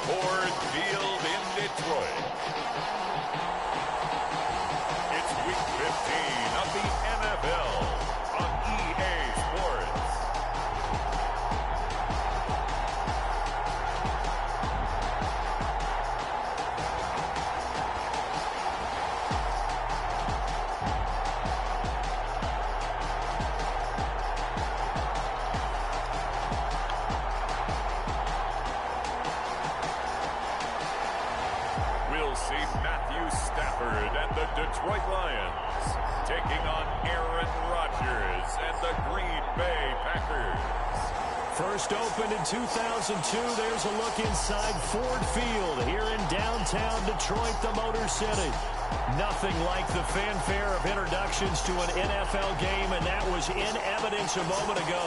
Ford Field in Detroit. It's Week 15 of the NFL on EA Sports. We'll see Matthew Stafford and the Detroit Lions taking on Aaron Rodgers and the Green Bay Packers. First opened in 2002, there's a look inside Ford Field here in downtown Detroit, the Motor City. Nothing like the fanfare of introductions to an NFL game, and that was in evidence a moment ago.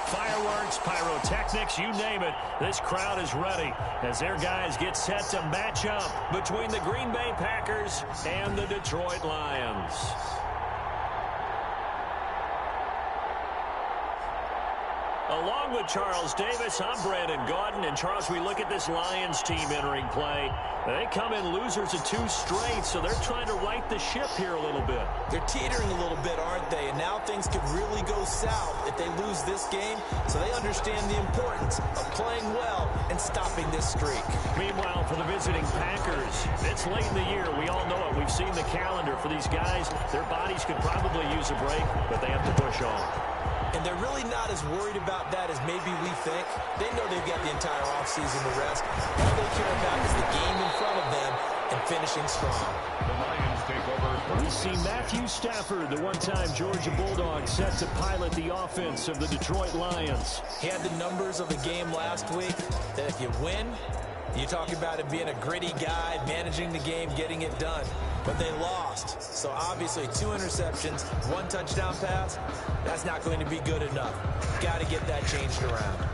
Fireworks, pyrotechnics, you name it, this crowd is ready as their guys get set to match up between the Green Bay Packers and the Detroit Lions. Along with Charles Davis, I'm Brandon Gaudin. And, Charles, we look at this Lions team entering play. They come in losers of 2 straight, so they're trying to right the ship here a little bit. They're teetering a little bit, aren't they? And now things could really go south if they lose this game, so they understand the importance of playing well and stopping this streak. Meanwhile, for the visiting Packers, it's late in the year. We all know it. We've seen the calendar for these guys. Their bodies could probably use a break, but they have to push on. And they're really not as worried about that as maybe we think. They know they've got the entire offseason to rest. All they care about is the game in front of them and finishing strong. The Lions take over. We see Matthew Stafford, the one-time Georgia Bulldog, set to pilot the offense of the Detroit Lions. He had the numbers of the game last week that if you win, you talk about it being a gritty guy, managing the game, getting it done. But they lost. So obviously 2 interceptions, 1 touchdown pass, that's not going to be good enough. Got to get that changed around.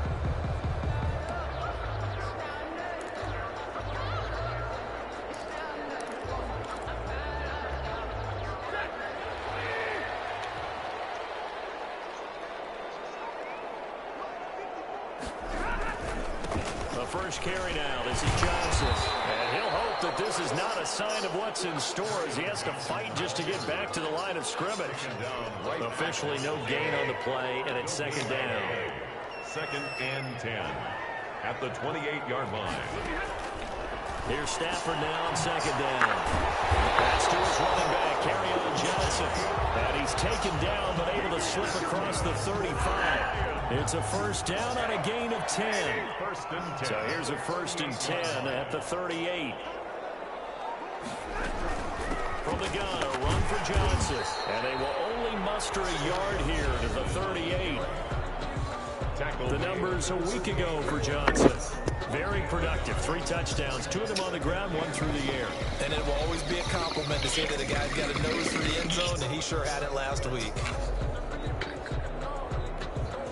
First carry now. This is Johnson. And he'll hope that this is not a sign of what's in store as he has to fight just to get back to the line of scrimmage. Officially no gain on the play, and it's 2nd down. 2nd and 10 at the 28-yard line. Here's Stafford now on 2nd down. Pass to his running back, Kerryon Johnson. And he's taken down but able to slip across the 35. It's a 1st down on a gain of 10. So here's a 1st and 10 at the 38. From the gun, a run for Johnson. And they will only muster a yard here to the 38. The numbers a week ago for Johnson. Very productive. 3 touchdowns, 2 of them on the ground, 1 through the air. And it will always be a compliment to say that a guy's got a nose for the end zone, and he sure had it last week.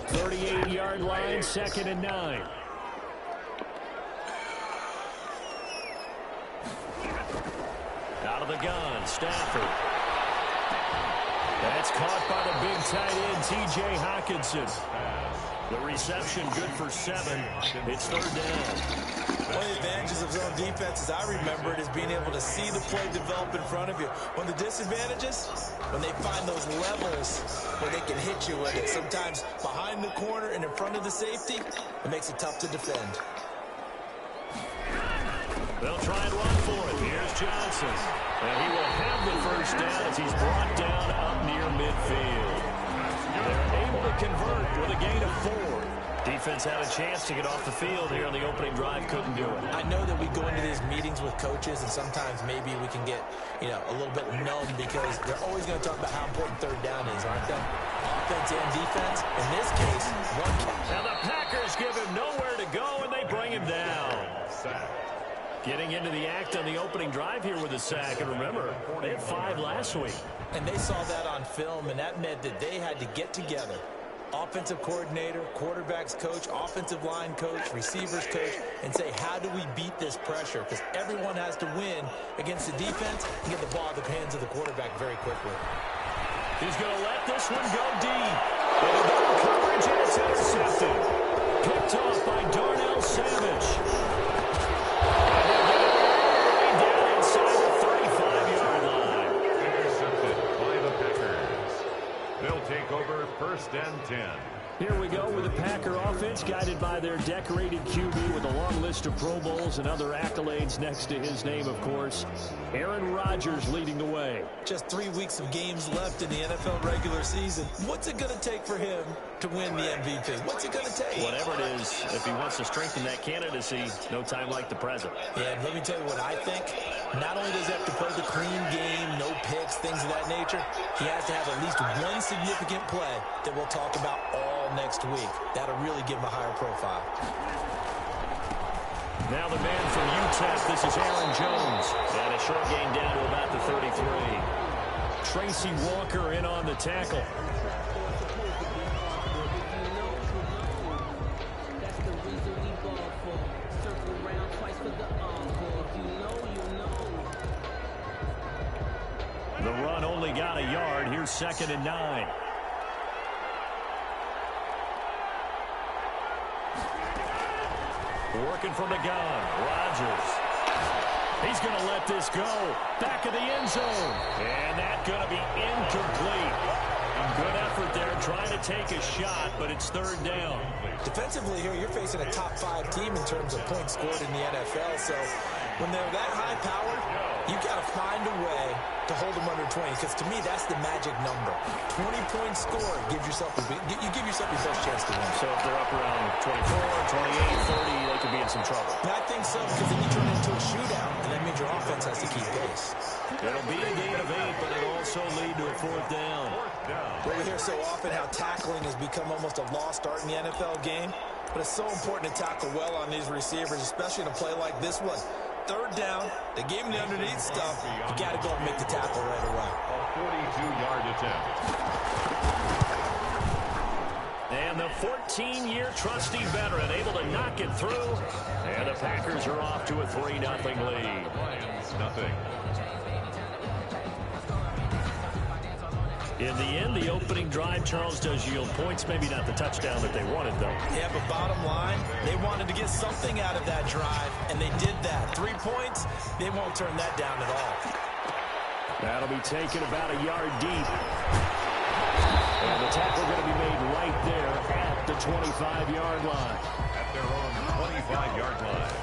38-yard line, 2nd and 9. Out of the gun, Stafford. That's caught by the big tight end, T.J. Hockenson. The reception good for 7. It's 3rd down. One of the advantages of zone defense, as I remember it, is being able to see the play develop in front of you. One of the disadvantages, when they find those levels where they can hit you with it, sometimes behind the corner and in front of the safety, it makes it tough to defend. They'll try and run for it. Here's Johnson. And he will have the 1st down as he's brought down up near midfield. They're able to convert with a gain of 4. Defense had a chance to get off the field here on the opening drive, couldn't do it. I know that we go into these meetings with coaches, and sometimes maybe we can get, a little bit numb because they're always going to talk about how important 3rd down is, aren't they? Offense and defense. In this case, 1 catch. Now the Packers give him nowhere to go, and they bring him down. Getting into the act on the opening drive here with a sack. And remember, they had 5 last week. And they saw that on film, and that meant that they had to get together. Offensive coordinator, quarterback's coach, offensive line coach, receivers coach, and say, how do we beat this pressure? Because everyone has to win against the defense and get the ball in the hands of the quarterback very quickly. He's going to let this one go deep. And the coverage, and it's intercepted. Picked off by Darnell Savage. First and 10. Here we go with the Packer offense, guided by their decorated QB with a long list of Pro Bowls and other accolades next to his name, of course. Aaron Rodgers leading the way. Just 3 weeks of games left in the NFL regular season. What's it going to take for him to win the MVP? What's it going to take? Whatever it is, if he wants to strengthen that candidacy, no time like the present. Yeah, and let me tell you what I think. Not only does he have to play the clean game, no picks, things of that nature, he has to have at least one significant play that we'll talk about all next week. That'll really give him a higher profile. Now the man from UTEP, this is Aaron Jones. And a short gain down to about the 33. Tracy Walker in on the tackle. The run only got a yard. Here's 2nd and 9. Working from the gun. Rodgers. He's going to let this go. Back of the end zone. And that's going to be incomplete. Good effort there, trying to take a shot, but it's 3rd down. Defensively here, you're facing a top 5 team in terms of points scored in the NFL. So when they're that high powered, you've got to find a way to hold them under 20, because to me, that's the magic number. 20 points scored gives yourself you give yourself your best chance to win. So if they're up around 24, 28, 30, they could be in some trouble. And I think so, because then you turn it into a shootout, and that means your offense has to keep pace. It'll be a gain of 8, but it'll also lead to a 4th down. Well, we hear so often how tackling has become almost a lost art in the NFL game, but it's so important to tackle well on these receivers, especially in a play like this one. 3rd down, they gave him the underneath stuff. You got to go and make the tackle right away. A 42-yard attempt. And the 14-year trusty veteran able to knock it through. And the Packers are off to a 3-0 lead. Lions, nothing. In the end, the opening drive, Charles, does yield points. Maybe not the touchdown that they wanted, though. Yeah, but bottom line, they wanted to get something out of that drive, and they did that. 3 points, they won't turn that down at all. That'll be taken about a yard deep. And the tackle going to be made right there at the 25-yard line. At their own 25-yard line.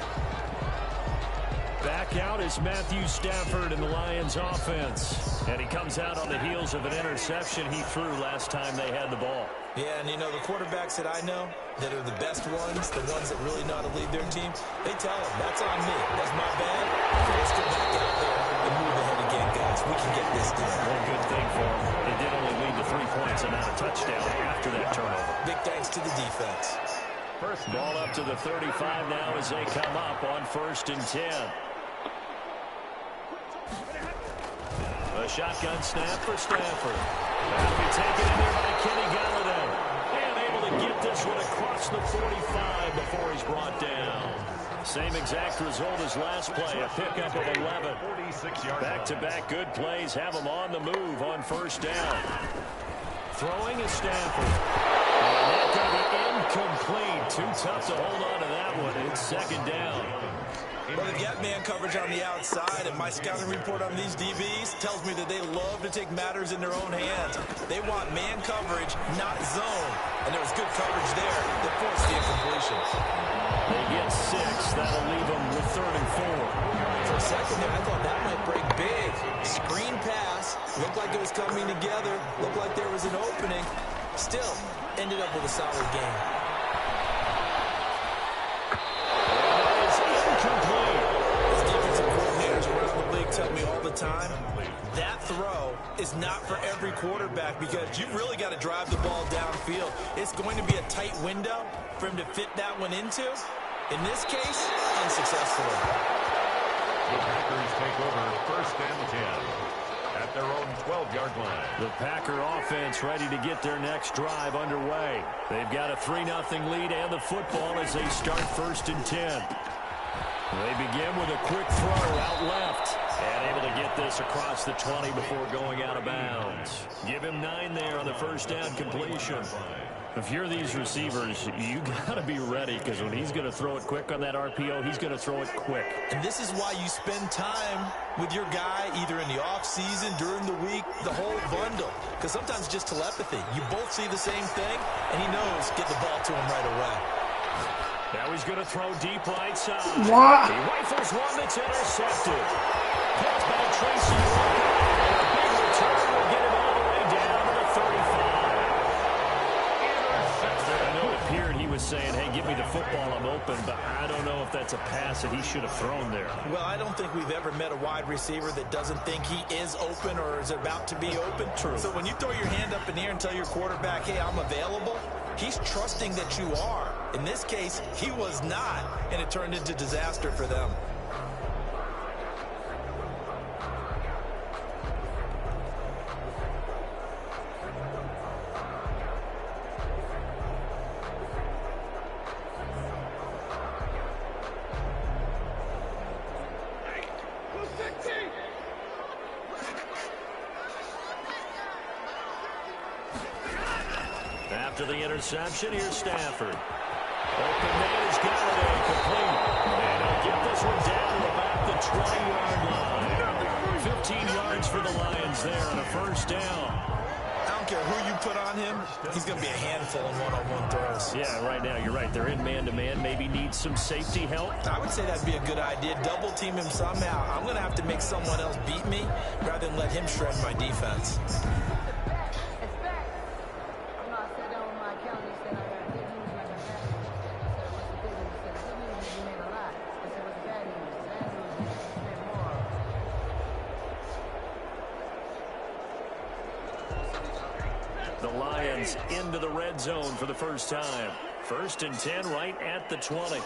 Back out is Matthew Stafford in the Lions offense. And he comes out on the heels of an interception he threw last time they had the ball. Yeah, and you know, the quarterbacks that I know that are the best ones, the ones that really know how to lead their team, they tell them, that's on me. That's my bad. Let's go back out there and move ahead again, guys. We can get this done. One good thing for him, it did only lead to 3 points and not a touchdown after that turnover. Big thanks to the defense. First ball up to the 35 now as they come up on 1st and 10. A shotgun snap for Stafford. That'll be taken in there by Kenny Galladay. And able to get this one across the 45 before he's brought down. Same exact result as last play, a pickup of 11. Back-to-back good plays have him on the move on 1st down. Throwing is Stafford. And that's going to be incomplete. Too tough to hold on to that one. It's 2nd down. Well, they've got man coverage on the outside, and my scouting report on these DBs tells me that they love to take matters in their own hands. They want man coverage, not zone. And there was good coverage there that forced the incompletion. They get 6. That'll leave them with 3rd and 4. For a second there, I thought that might break big. Screen pass. Looked like it was coming together. Looked like there was an opening. Still, ended up with a solid game. Tell me all the time, that throw is not for every quarterback, because you've really got to drive the ball downfield. It's going to be a tight window for him to fit that one into. In this case, unsuccessfully. The Packers take over 1st and 10 at their own 12-yard line. The Packer offense ready to get their next drive underway. They've got a 3-0 lead and the football as they start 1st and 10. They begin with a quick throw out left. And able to get this across the 20 before going out of bounds. Give him 9 there on the 1st down completion. If you're these receivers, you got to be ready, because when he's going to throw it quick on that RPO, he's going to throw it quick. And this is why you spend time with your guy, either in the offseason, during the week, the whole bundle. Because sometimes just telepathy. You both see the same thing, and he knows get the ball to him right away. Now he's going to throw deep right side. What? He rifles one that's intercepted. Pulls back Tracy Walker, and a big return will get him all the way down to the 35. I know it appeared he was saying, hey, give me the football, I'm open, but I don't know if that's a pass that he should have thrown there. Well, I don't think we've ever met a wide receiver that doesn't think he is open or is about to be open. True. So when you throw your hand up in the air and tell your quarterback, hey, I'm available, he's trusting that you are. In this case, he was not, and it turned into disaster for them. After the interception, here's Stafford. Open man has got it incomplete. And he'll get this one down to about the 20-yard line. 15 yards for the Lions there on a first down. I don't care who you put on him, he's going to be a handful in one-on-one throws. Yeah, right now, you're right. They're in man-to-man. Maybe need some safety help. I would say that'd be a good idea. Double team him somehow. I'm going to have to make someone else beat me rather than let him shred my defense. The Lions into the red zone for the first time. 1st and 10 right at the 20.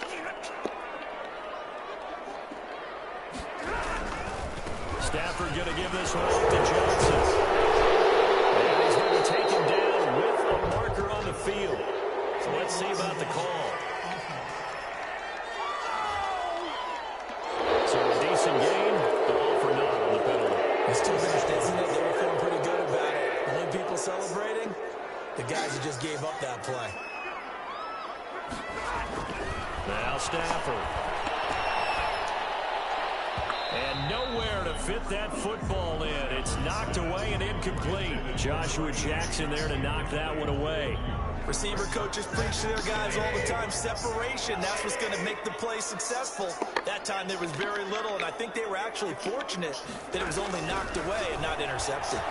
Stafford going to give this one off to Johnson. And he's going to take him down with a marker on the field. So let's see about the call. So a decent gain, but all for naught on the penalty. It's too finished, isn't it? They were feeling pretty good about it. Only people celebrating, the guys who just gave up that play. Now Stafford. And nowhere to fit that football in. It's knocked away and incomplete. Joshua Jackson there to knock that one away. Receiver coaches preach to their guys all the time. Separation, that's what's going to make the play successful. That time there was very little, and I think they were actually fortunate that it was only knocked away and not intercepted.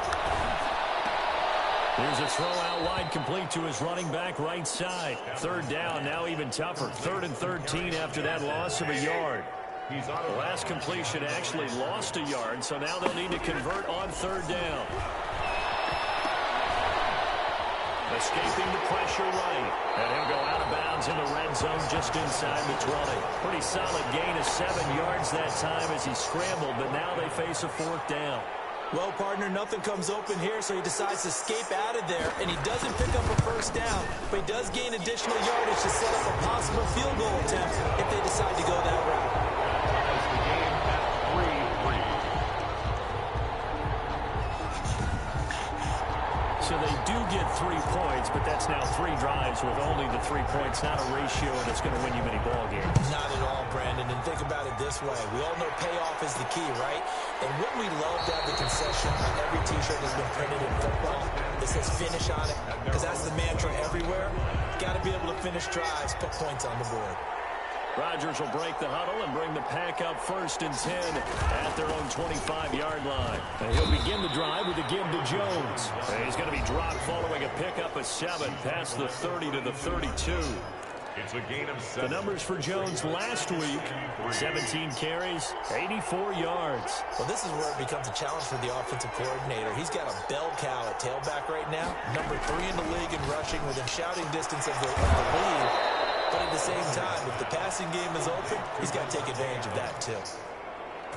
Here's a throw out wide, complete to his running back right side. 3rd down, now even tougher. 3rd and 13 after that loss of a yard. The last completion actually lost a yard, so now they'll need to convert on 3rd down. Escaping the pressure right. And he'll go out of bounds in the red zone just inside the 20. Pretty solid gain of 7 yards that time as he scrambled, but now they face a 4th down. Well, partner, nothing comes open here, so he decides to escape out of there, and he doesn't pick up a first down, but he does gain additional yardage to set up a possible field goal attempt if they decide to go that route. So they do get 3 points, but that's now 3 drives with only the 3 points, not a ratio that's going to win you many ball games. Not at all, Brandon, and think about it this way. We all know payoff is the key, right? And wouldn't we love to have the concession on every T-shirt that's been printed in football that says finish on it? Because that's the mantra everywhere. Got to be able to finish drives, put points on the board. Rodgers will break the huddle and bring the pack up 1st and 10 at their own 25-yard line. And he'll begin the drive with a give to Jones. And he's going to be dropped following a pickup of 7 past the 30 to the 32. It's a gain of 7. The numbers for Jones last week, 17 carries, 84 yards. Well, this is where it becomes a challenge for the offensive coordinator. He's got a bell cow at tailback right now, number 3 in the league in rushing within shouting distance of the lead. But at the same time, if the passing game is open, he's got to take advantage of that, too.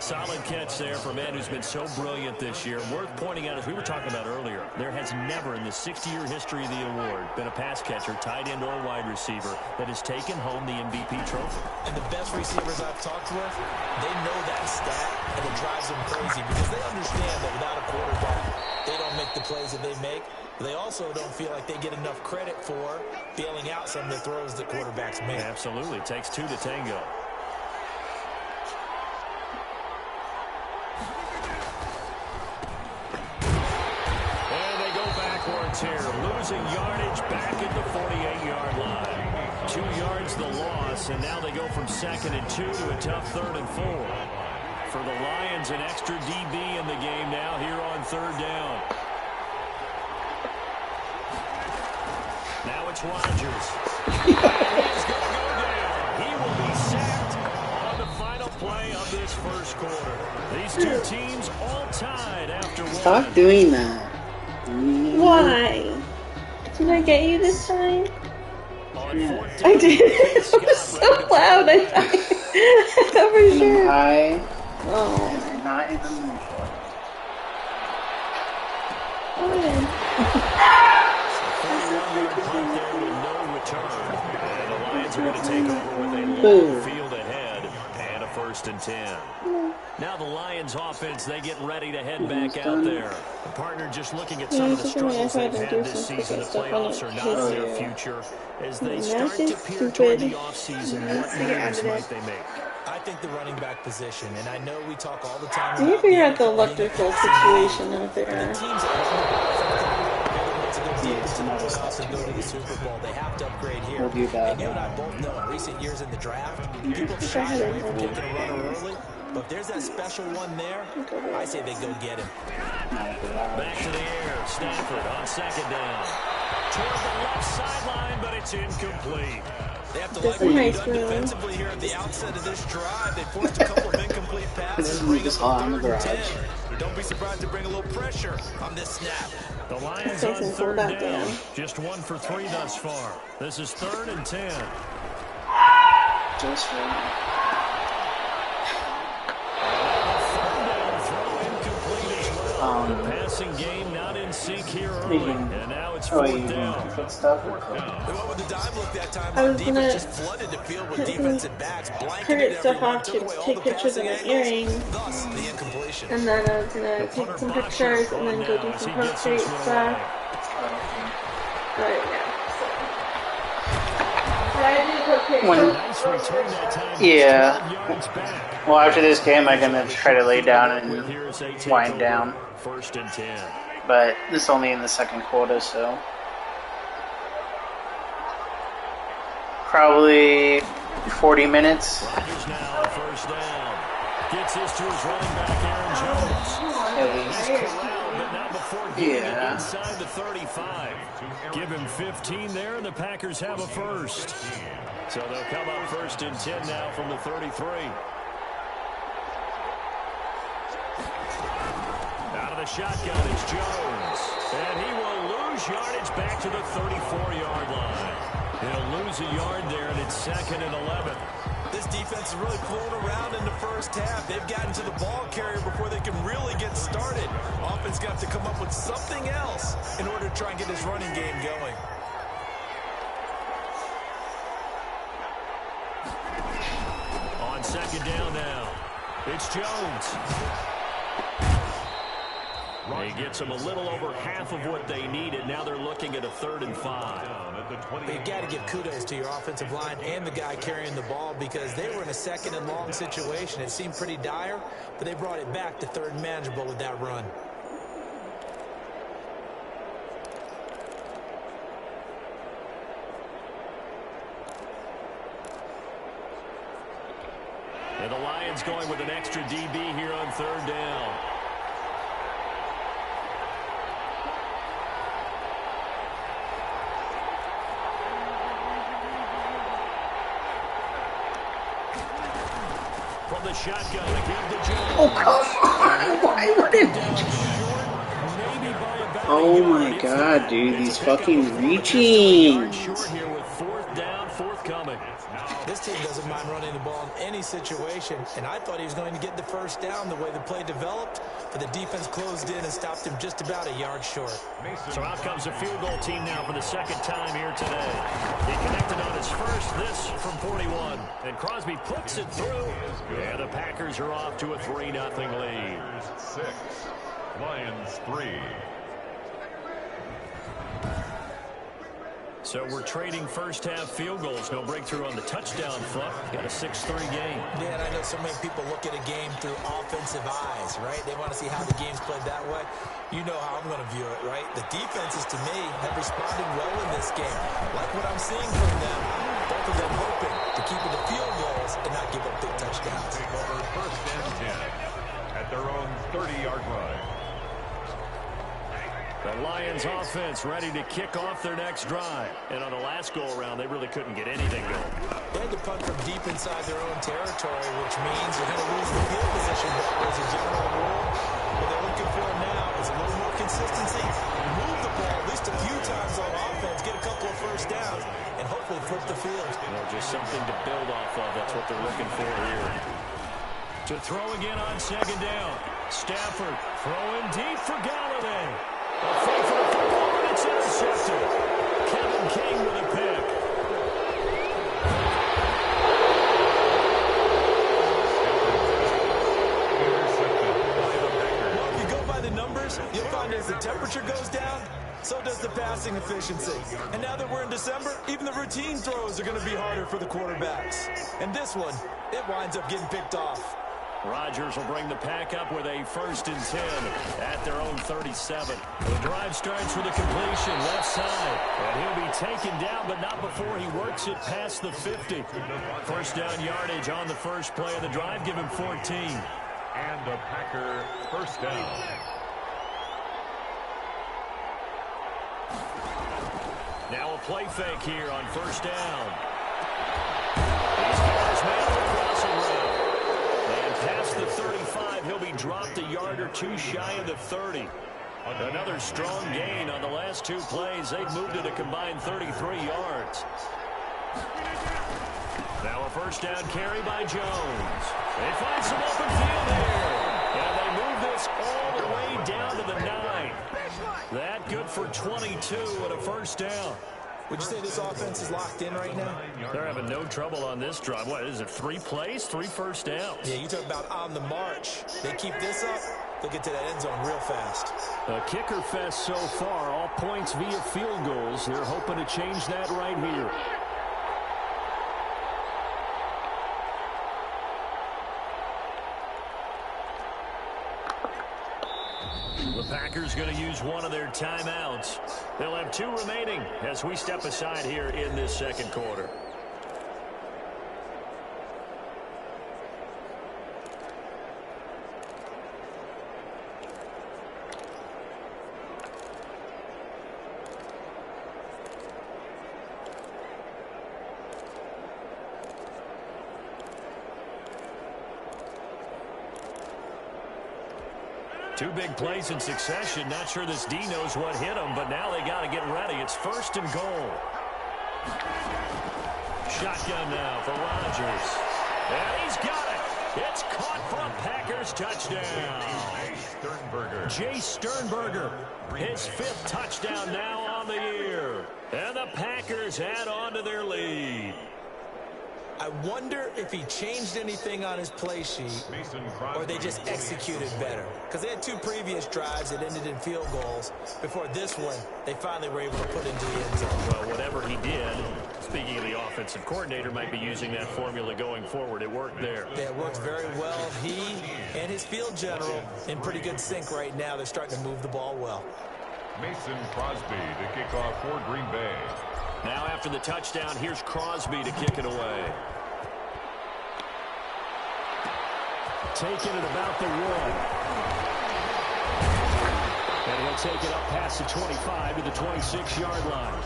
Solid catch there for a man who's been so brilliant this year. Worth pointing out, as we were talking about earlier, there has never in the 60-year history of the award been a pass catcher, tight end, or wide receiver that has taken home the MVP trophy. And the best receivers I've talked with, they know that stat, and it drives them crazy because they understand that without a quarterback, they don't make the plays that they make. They also don't feel like they get enough credit for bailing out some of the throws that quarterbacks make. Absolutely. Takes two to tango. And they go backwards here. Losing yardage back at the 48-yard line. 2 yards the loss, and now they go from 2nd and 2 to a tough 3rd and 4. For the Lions, an extra DB in the game now here on 3rd down. Now it's Rodgers. He's going to go down. He will be sacked on the final play of this first quarter. These two teams all tied after one. Stop doing that. Why? Did I get you this time? Yeah. I did. It was so loud. I thought for sure. Oh. I'm not in the mood for it. And the Lions are going to take over with a long field ahead and a 1st and 10. Now the Lions offense, they get ready to head back out there. The partner just looking at some of the struggles they've had this season. The playoffs are not in their future as they start to peer toward the offseason. What moves might they make? I think the running back position, and I know we talk all the time Can you figure out the electrical situation out there? The teams that also go to the Super Bowl. They have to upgrade here. And you and I both know in recent years in the draft, people shy away from taking a runner early. But if there's that special one there, I say they go get him. Back to the air. Stanford on 2nd down. Toward the left sideline, but it's incomplete. They have to like what they've done defensively here at the outset of this drive. They forced a couple of incomplete passes. Bring up the 3rd and 10. Don't be surprised to bring a little pressure on this snap. The Lions on 3rd down. Just 1 for 3 thus far. This is 3rd and 10. Just for The passing game not in sync here early, and now it's 4th down. Good stuff. They went with the dive look that time. I was Defense just flooded the field with defensive backs, credit stuff off to take pictures of my earrings, thus the incompletion. and then I was gonna take some pictures and then go do some post-trade stuff. But yeah. Yeah. Well, after this game, I'm gonna try to lay down and wind down. 1st and 10. But this is only in the 2nd quarter, so probably 40 minutes. Rodgers now 1st down. Gets his to his running back, Aaron Jones. At least. But not before getting it inside the 35. Give him 15 there, and the Packers have a 1st. So they'll come up 1st and 10 now from the 33. Out of the shotgun is Jones. And he will lose yardage back to the 34-yard line. He'll lose a yard there, and it's 2nd and 11. This defense is really flown around in the first half. They've gotten to the ball carrier before they can really get started. Offense got to come up with something else in order to try and get this running game going. On 2nd down now, it's Jones. He gets them a little over half of what they needed. Now they're looking at a 3rd and 5. You've got to give kudos to your offensive line and the guy carrying the ball because they were in a 2nd and long situation. It seemed pretty dire, but they brought it back to 3rd and manageable with that run. And the Lions going with an extra DB here on 3rd down. From the shotgun again to Jones. Oh, come on. Why would it? Oh my god, dude. These fucking reaching. Here with 4th down, 4th coming. This team doesn't mind running the ball in any situation, and I thought he was going to get the 1st down the way the play developed, but the defense closed in and stopped him just about a yard short. So out comes a field goal team now for the 2nd time here today. He connected on his first, this from 41, and Crosby puts it through, and the Packers are off to a 3-0 lead. 6, Lions 3. So we're trading first-half field goals. No breakthrough on the touchdown front. Got a 6-3 game. Yeah, and I know so many people look at a game through offensive eyes, right? They want to see how the game's played that way. You know how I'm going to view it, right? The defenses, to me, have responded well in this game. Like what I'm seeing from them, both of them hoping to keep it to field goals and not give up big touchdowns. Take over first and 10 at their own 30-yard line. The Lions offense ready to kick off their next drive. And on the last go-around, they really couldn't get anything going. They had to punt from deep inside their own territory, which means you're going to lose the field position battle as a general rule. What they're looking for now is a little more consistency. Move the ball at least a few times on offense, get a couple of first downs, and hopefully flip the field. You know, just something to build off of. That's what they're looking for here. To throw again on second down. Stafford throwing deep for Galladay. A fake for the football, and it's intercepted. Kevin King with a pick. Well, if you go by the numbers, you'll find as the temperature goes down, so does the passing efficiency. And now that we're in December, even the routine throws are going to be harder for the quarterbacks. And this one, it winds up getting picked off. Rodgers will bring the pack up with a 1st and 10 at their own 37. The drive starts with a completion left side. And he'll be taken down, but not before he works it past the 50. First down yardage on the first play of the drive. Give him 14. And a Packer first down. Now a play fake here on first down. He's got his man on the crossing route. And past the 35, he'll be dropped a yard or two shy of the 30. Another strong gain on the last two plays. They've moved it a combined 33 yards. Now a first down carry by Jones. They find some open field here. And they move this all the way down to the 9. That good for 22 and a first down. Would you say this offense is locked in right now? They're having no trouble on this drive. What is it, 3 plays, 3 first downs? Yeah, you talk about on the march. They keep this up, they'll get to that end zone real fast. A kicker fest so far, all points via field goals. They're hoping to change that right here. The Packers going to use one of their timeouts. They'll have 2 remaining as we step aside here in this second quarter. Two big plays in succession. Not sure this D knows what hit him, but now they got to get ready. It's 1st and goal. Shotgun now for Rodgers. And he's got it. It's caught for a Packers touchdown. Jay Sternberger, his 5th touchdown now on the year. And the Packers add on to their lead. I wonder if he changed anything on his play sheet or they just executed better. Because they had 2 previous drives that ended in field goals. Before this one, they finally were able to put into the end zone. Well, whatever he did, speaking of the offensive coordinator, might be using that formula going forward. It worked there. Yeah, it worked very well. He and his field general in pretty good sync right now. They're starting to move the ball well. Mason Crosby to kick off for Green Bay. Now after the touchdown, here's Crosby to kick it away. Taking it about the 1. And he'll take it up past the 25 to the 26-yard line.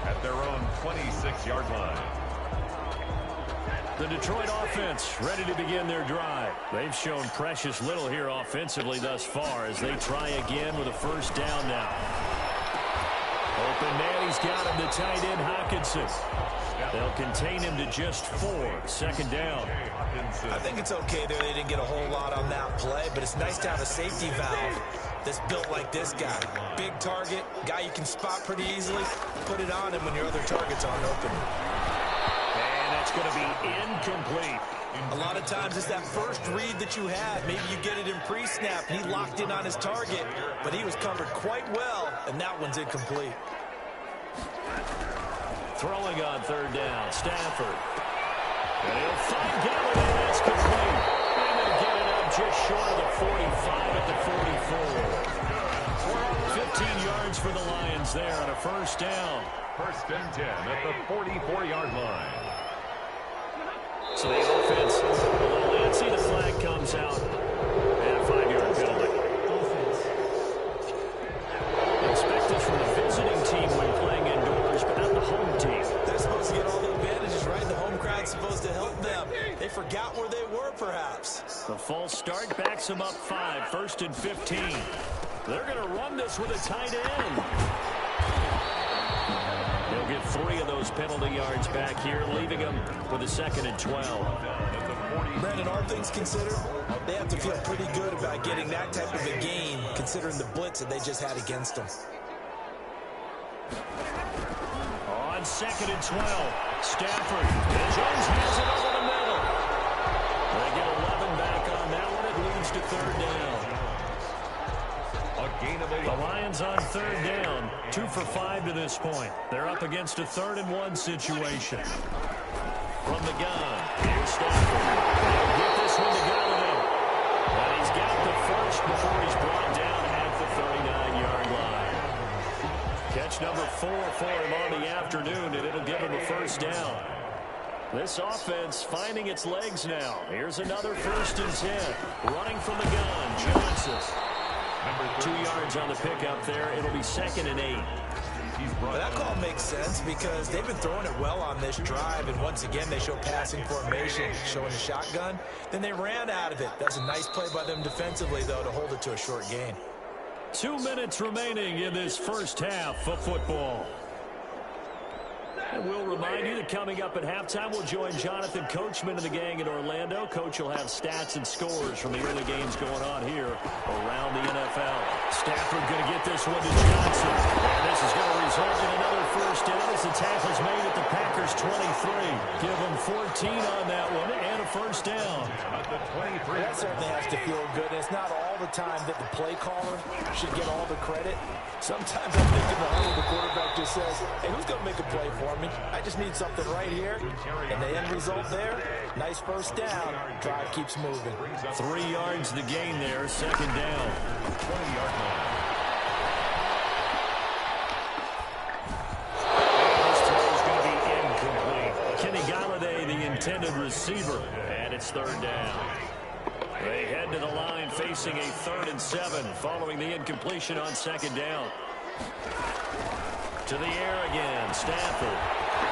At their own 26-yard line. The Detroit offense ready to begin their drive. They've shown precious little here offensively thus far as they try again with a first down now. Open man, he's got him, the tight end Hockenson. They'll contain him to just 4. 2nd down. I think it's okay there. They didn't get a whole lot on that play, but it's nice to have a safety valve that's built like this guy. Big target, guy you can spot pretty easily. Put it on him when your other targets aren't open. And that's going to be incomplete. A lot of times it's that first read that you have. Maybe you get it in pre-snap. He locked in on his target, but he was covered quite well, and that one's incomplete. Throwing on third down, Stafford. And he'll find Galladay. That's complete. And they'll get it up just short of the 45 at the 44. 15 yards for the Lions there on a first down. First and 10 at the 44-yard line. So the offense, let's see, the flag comes out and a 5-yard penalty. Expect this from the visiting team when playing indoors, but not the home team. They're supposed to get all the advantages, right? The home crowd's supposed to help them. They forgot where they were, perhaps. The false start backs them up 5, first and 15. They're going to run this with a tight end. They'll get 3 of those penalty yards back here, leaving them with a 2nd and 12. Brandon, all things considered, they have to feel pretty good about getting that type of a game, considering the blitz that they just had against them. On 2nd and 12, Stafford. And Jones has it over the middle. They get 11 back on that one. It leads to 3rd down. The Lions on 3rd down, 2 for 5 to this point. They're up against a 3rd and 1 situation. From the gun, here's Stafford. They'll get this one to Galladay. And he's got the first before he's brought down at the 39-yard line. Catch number 4 for him on the afternoon, and it'll give him a first down. This offense finding its legs now. Here's another 1st and 10. Running from the gun, Johnson. 2 yards on the pickup there. It'll be 2nd and 8. Well, that call makes sense because they've been throwing it well on this drive, and once again they show passing formation, showing the shotgun. Then they ran out of it. That's a nice play by them defensively, though, to hold it to a short gain. 2 minutes remaining in this first half of football. And we'll remind you that coming up at halftime, we'll join Jonathan Coachman and the gang in Orlando. Coach will have stats and scores from the early games going on here around the NFL. Stafford going to get this one to Johnson. And this is going to result in another first down as the tackle's made at the Packers' 23. Give them 14 on that one and a first down. That certainly has to feel good. And it's not all the time that the play caller should get all the credit. Sometimes I think in the huddle, the quarterback just says, hey, who's going to make a play for me? I just need something right here. And the end result there, nice first down. Drive keeps moving. 3 yards the gain there, 2nd down. 20-yard line. This throw is going to be incomplete. Kenny Galladay, the intended receiver, and it's 3rd down. They head to the line facing a 3rd and 7 following the incompletion on 2nd down. To the air again, Stafford.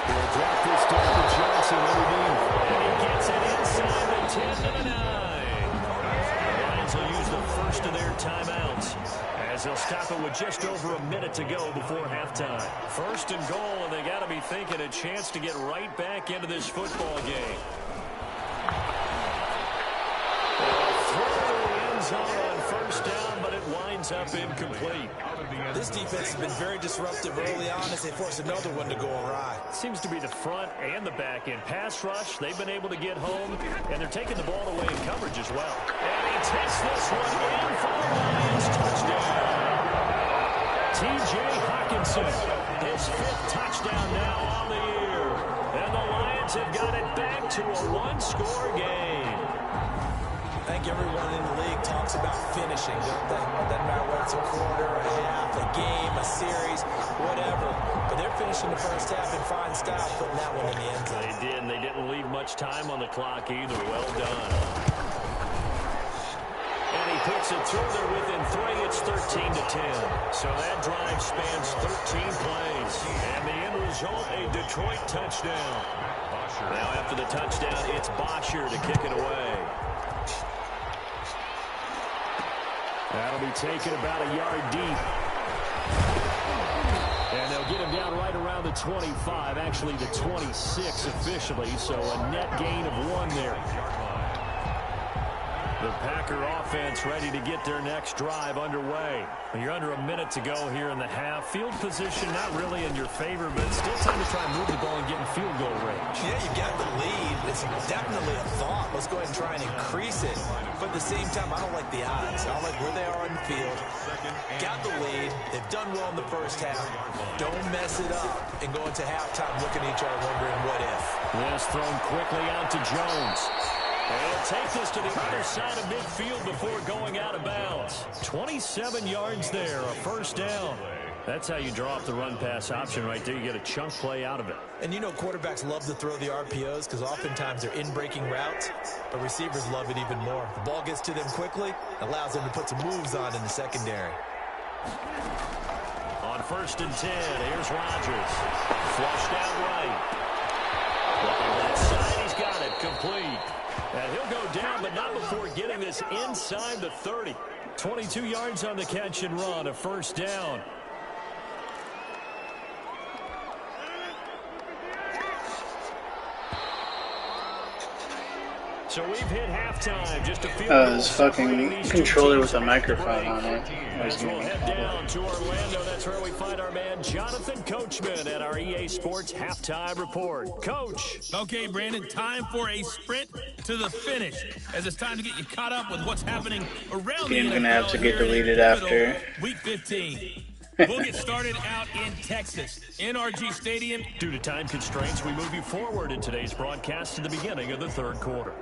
He'll drop this down to Johnson underneath. And he gets it inside the 10 to the 9. The Lions will use the first of their timeouts as they'll stop it with just over a minute to go before halftime. 1st and goal, and they got to be thinking a chance to get right back into this football game. On 1st down, but it winds up incomplete. This defense has been very disruptive early on as they force another one to go awry. Seems to be the front and the back end. Pass rush, they've been able to get home, and they're taking the ball away in coverage as well. And he takes this one in for the Lions. Touchdown. T.J. Hockenson, his 5th touchdown now on the year. And the Lions have got it back to a 1-score game. I think everyone in the league talks about finishing, don't they? It doesn't matter whether it's a quarter, a half, a game, a series, whatever. But they're finishing the first half in fine style, putting that one in the end zone. They did, and they didn't leave much time on the clock either. Well done. And he puts it through there within 3. It's 13 to 10. So that drive spans 13 plays. And the end result, a Detroit touchdown. Now after the touchdown, it's Bosher to kick it away. That'll be taken about a yard deep. And they'll get him down right around the 25, actually the 26 officially, so a net gain of 1 there. The Packer offense ready to get their next drive underway. You're under a minute to go here in the half. Field position not really in your favor, but still time to try and move the ball and get in field goal range. Yeah, you've got the lead. It's definitely a thought. Let's go ahead and try and increase it. But at the same time, I don't like the odds. I don't like where they are on the field. Got the lead. They've done well in the first half. Don't mess it up and go into halftime looking at each other wondering what if. This thrown quickly out to Jones. He'll take this to the other side of midfield before going out of bounds. 27 yards there, a first down. That's how you draw up the run-pass option right there. You get a chunk play out of it. And you know quarterbacks love to throw the RPOs because oftentimes they're in-breaking routes, but receivers love it even more. The ball gets to them quickly, allows them to put some moves on in the secondary. On 1st and 10, here's Rodgers. Flushed out right. Looking left side, he's got it, complete. And he'll go down, but not before getting this inside the 30. 22 yards on the catch and run, a first down. So we've hit halftime. Just a few this fucking controller with a microphone on it. As we'll head down to Orlando, that's where we find our man Jonathan Coachman at our EA Sports Halftime Report. Coach. Okay, Brandon, time for a sprint to the finish, as it's time to get you caught up with what's happening around the NFL. Game's gonna have to get deleted after Week 15. We'll get started out in Texas, NRG Stadium. Due to time constraints, we move you forward in today's broadcast to the beginning of the third quarter.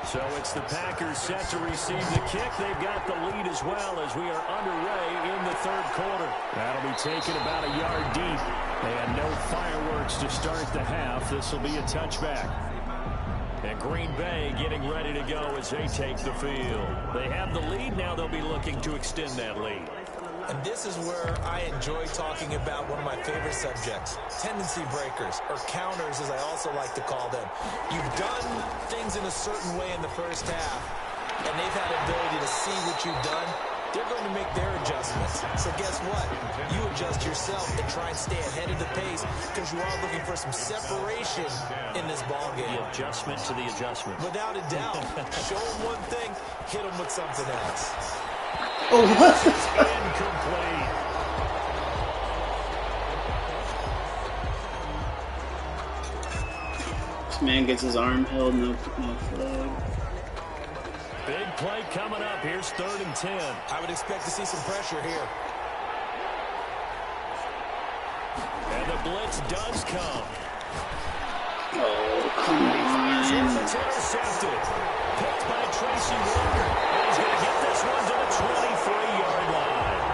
So it's the Packers set to receive the kick. They've got the lead as well as we are underway in the third quarter. That'll be taken about a yard deep. They had no fireworks to start the half. This will be a touchback. And Green Bay getting ready to go as they take the field. They have the lead. Now they'll be looking to extend that lead. And this is where I enjoy talking about one of my favorite subjects, tendency breakers, or counters as I also like to call them. You've done things in a certain way in the first half, and they've had the ability to see what you've done. They're going to make their adjustments. So guess what? You adjust yourself and try and stay ahead of the pace because you are looking for some separation in this ballgame. The adjustment to the adjustment. Without a doubt. Show them one thing, hit them with something else. Oh, what? Incomplete. This man gets his arm held, no flag. Big play coming up. Here's 3rd and 10. I would expect to see some pressure here. And the blitz does come. Oh, come on. It's intercepted. Picked by Tracy Walker. And he's going to get this one to the 23-yard line.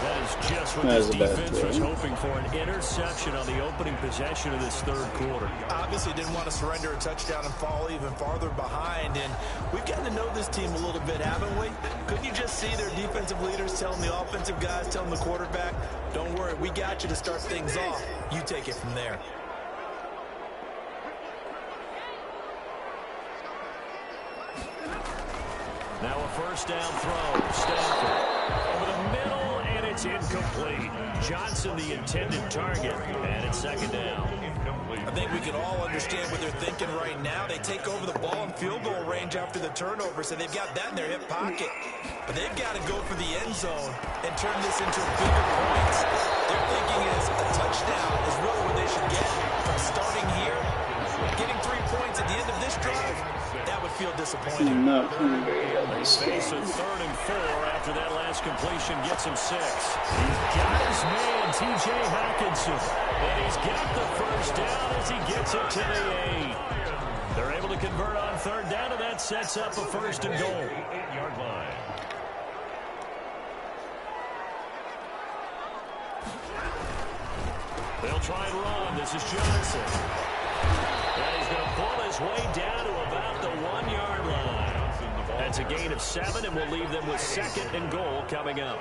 That is just what this defense was hoping for, an interception on the opening possession of this third quarter. Obviously didn't want to surrender a touchdown and fall even farther behind. And we've gotten to know this team a little bit, haven't we? Couldn't you just see their defensive leaders telling the offensive guys, telling the quarterback, don't worry, we got you to start things off. You take it from there. Now a first down throw. Stafford over the middle, and it's incomplete. Johnson, the intended target, and it's 2nd down. I think we can all understand what they're thinking right now. They take over the ball in field goal range after the turnover, so they've got that in their hip pocket. But they've got to go for the end zone and turn this into bigger points. Their thinking is a touchdown is really what they should get. From starting here, getting 3 points at the end of this drive, that would feel disappointing. They face a 3rd and 4 after that last completion gets him 6. He's got his man, T.J. Hawkinson, and he's got the first down as he gets it to the 8. They're able to convert on 3rd down, and that sets up a 1st and goal. 8-yard line. They'll try and run. This is Johnson. And he's going to pull his way down to about the 1-yard line. That's a gain of 7, and we'll leave them with 2nd and goal coming up.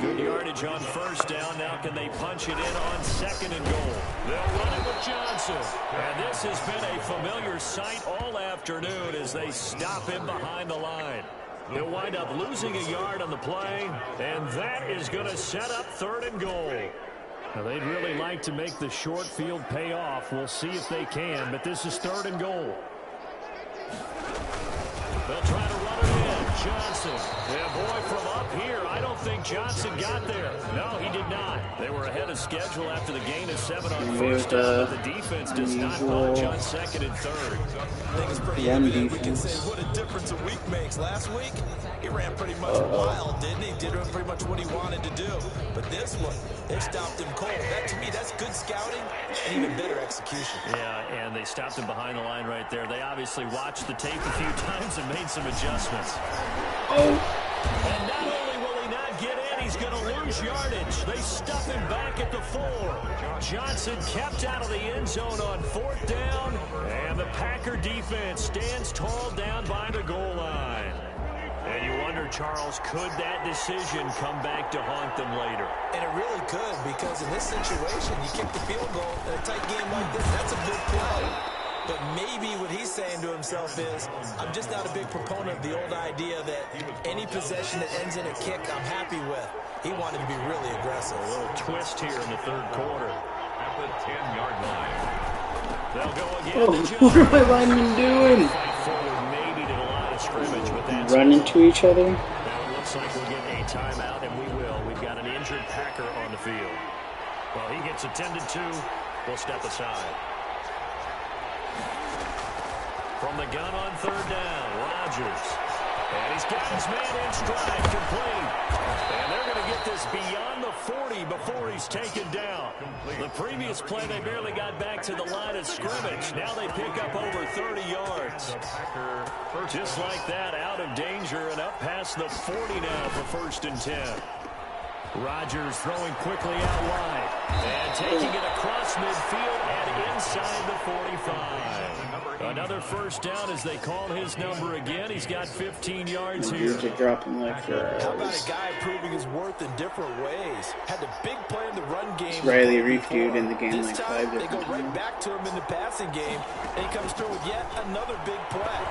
Good yardage on 1st down. Now can they punch it in on 2nd and goal? They'll run it with Johnson. And this has been a familiar sight all afternoon as they stop him behind the line. He'll wind up losing a yard on the play, and that is going to set up 3rd and goal. Now, they'd really like to make the short field pay off. We'll see if they can, but this is 3rd and goal. They'll try to run it in. Johnson. Yeah, boy, from up here, I don't think Johnson got there. No, he did not. They were ahead of schedule after the gain of 7 on first down, but the defense does not budge on second and third. I think it's pretty evident. We can say what a difference a week makes. Last week, he ran pretty much wild, didn't he? Did pretty much what he wanted to do. But this one, they stopped him cold. That, to me, that's good scouting and even better execution. Yeah, and they stopped him behind the line right there. They obviously watched the tape a few times and made some adjustments. And not only will he not get in, he's going to lose yardage. They stuff him back at the 4. Johnson kept out of the end zone on 4th down, and the Packer defense stands tall down by the goal line. And you wonder, Charles, could that decision come back to haunt them later? And it really could, because in this situation, you kick the field goal in a tight game like this, that's a big play. But maybe what he's saying to himself is, I'm just not a big proponent of the old idea that any possession that ends in a kick I'm happy with. He wanted to be really aggressive. A little twist here in the third quarter. At the 10-yard line. They'll go again. What are my linemen doing? Maybe to the line of scrimmage, but that's run into each other. Now it looks like we'll get a timeout, and we will. We've got an injured Packer on the field. Well, he gets attended to. We'll step aside. From the gun on 3rd down, Rodgers. And he's got his man in stride, complete. And they're going to get this beyond the 40 before he's taken down. The previous play, they barely got back to the line of scrimmage. Now they pick up over 30 yards. Just like that, out of danger and up past the 40 now for 1st and 10. Rodgers throwing quickly out wide. And taking it across midfield and inside the 45. Another 1st down as they call his number again. He's got 15 yards here. To drop him like that. How about a guy proving his worth in different ways? Had the big play in the run game. Riley reviewed in the game this like time, 5 they different go right times. back to him in the passing game, and he comes through with yet another big play.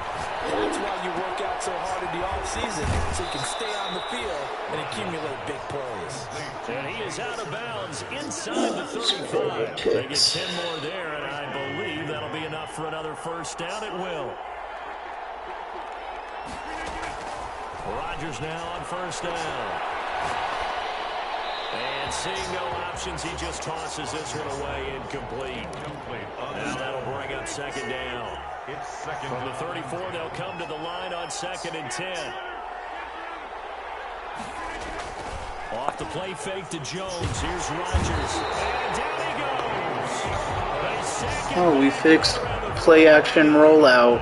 That's why you work out so hard in the offseason, so you can stay on the field and accumulate big plays. And he is out of bounds inside the 35. They get 10 more there, and I believe that'll be enough for another 1st down. It will. Rodgers now on 1st down. And seeing no options, he just tosses this one away, incomplete. Now that'll bring up 2nd down. From the 34, they'll come to the line on 2nd and 10. Off the play fake to Jones. Here's Rodgers. And down he goes. Oh, we fixed play action rollout.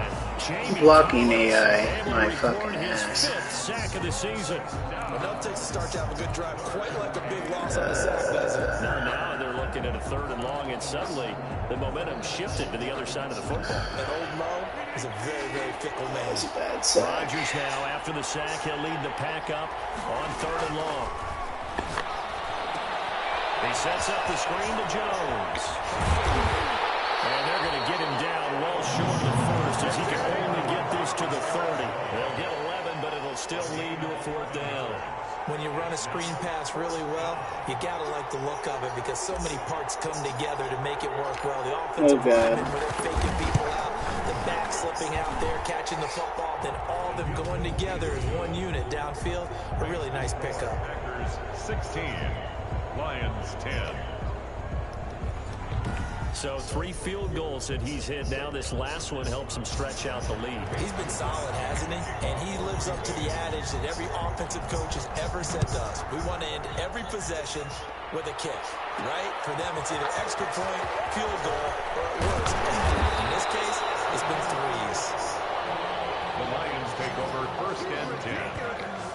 Blocking AI. My fucking ass. 5th sack of the season. Enough takes to start to have a good drive, quite like a big loss on the sack, doesn't it? Now they're looking at a 3rd and long, and suddenly the momentum shifted to the other side of the football. And old Mo is a very, very fickle man. That was a bad sack. Rodgers now, after the sack, he'll lead the pack up on 3rd and long. He sets up the screen to Jones. And they're going to get him down well short of 1st as he can only get this to the 30. They'll get 11, but it'll still lead to a 4th down. When you run a screen pass really well, you got to like the look of it because so many parts come together to make it work well. The offensive linemen, where they're faking people out, the back slipping out there, catching the football, then all of them going together as one unit downfield. A really nice pickup. Packers 16, Lions 10. So 3 field goals that he's hit now. This last one helps him stretch out the lead. He's been solid, hasn't he? And he lives up to the adage that every offensive coach has ever said to us. We want to end every possession with a kick, right? For them, it's either extra point, field goal, or at worst, in this case, it's been 3s. The Lions take over 1st and 10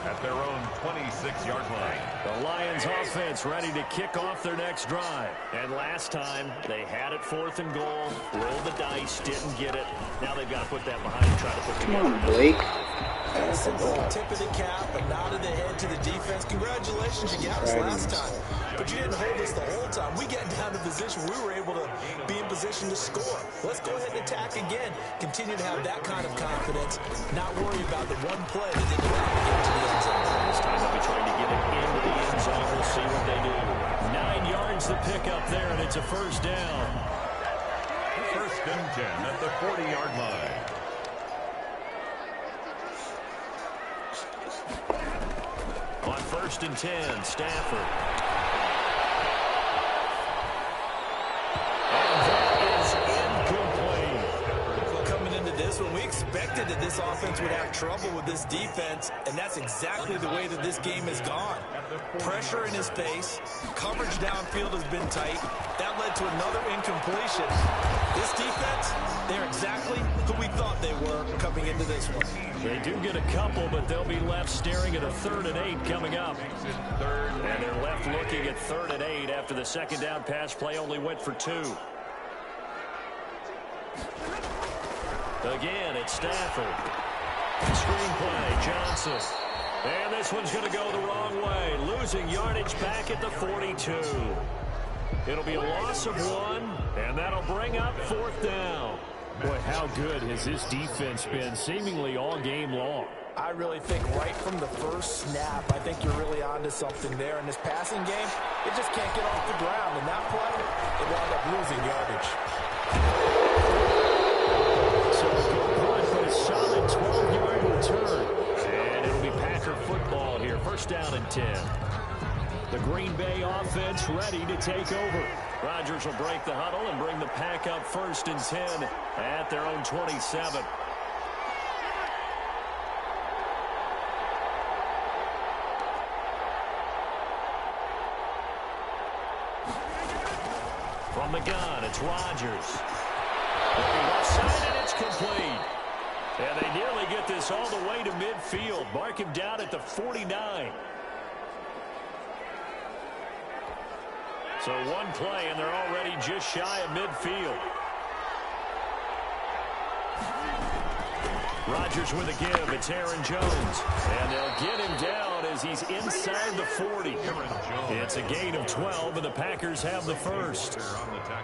at their own 26-yard line. The Lions offense ready to kick off their next drive. And last time, they had it 4th and goal, rolled the dice, didn't get it. Now they've got to put that behind and try to put together. Come on, Blake. That's a little tip of the cap, a nod of the head to the defense. Congratulations, you got us last time. But you didn't hold us the whole time. We got down to position where we were able to be in position to score. Let's go ahead and attack again. Continue to have that kind of confidence. Not worry about the one play that didn't allow to get to the end zone. This time they'll be trying to get it into the end zone. We'll see what they do. 9 yards to pick up there, and it's a 1st down. 1st and 10 at the 40-yard line. On 1st and 10, Stafford. expected that this offense would have trouble with this defense, and that's exactly the way that this game has gone. Pressure in his face, coverage downfield has been tight. That led to another incompletion. This defense, they're exactly who we thought they were coming into this one. They do get a couple, but they'll be left staring at a 3rd and 8 coming up. And they're left looking at 3rd and 8 after the second down pass play only went for 2. Again, it's Stafford. Screenplay, Johnson. And this one's going to go the wrong way. Losing yardage back at the 42. It'll be a loss of 1, and that'll bring up 4th down. Boy, how good has this defense been seemingly all game long? I really think right from the first snap, I think you're really onto something there. In this passing game, it just can't get off the ground. And that play, it wound up losing yardage. So a good punt, but a solid 12-yard return. And it'll be Packer football here. 1st down and 10. The Green Bay offense ready to take over. Rodgers will break the huddle and bring the Pack up 1st and 10 at their own 27. From the gun, it's Rodgers. Looking left side, and it's complete. And they nearly get this all the way to midfield. Mark him down at the 49. So one play, and they're already just shy of midfield. Rodgers with a give. It's Aaron Jones. And they'll get him down as he's inside the 40. It's a gain of 12, and the Packers have the first.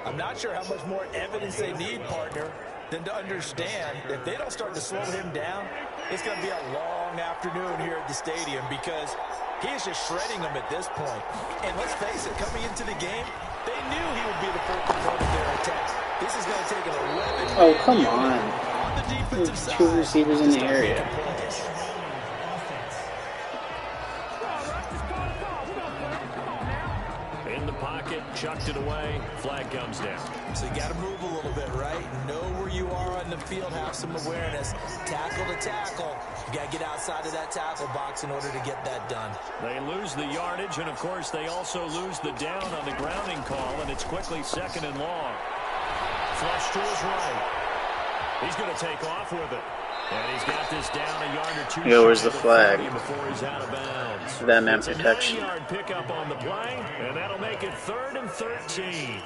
I'm not sure how much more evidence they need, partner, than to understand that if they don't start to slow him down, it's going to be a long afternoon here at the stadium because he is just shredding them at this point. And let's face it, coming into the game, they knew he would be the focal point of their attack. This is going to take an 11. Oh, come on. There's 2 receivers in the area. In the pocket, chucked it away, flag comes down. So you got to move a little bit, right? Know where you are on the field, have some awareness. Tackle to tackle. You got to get outside of that tackle box in order to get that done. They lose the yardage, and of course they also lose the down on the grounding call, and it's quickly 2nd and long. Flush to his right. He's going to take off with it. And he's got this down a yard or 2. Yo, where's the flag? Before he's out of bounds. That man protection. 9-yard pickup on the play, and that'll make it 3rd and 13.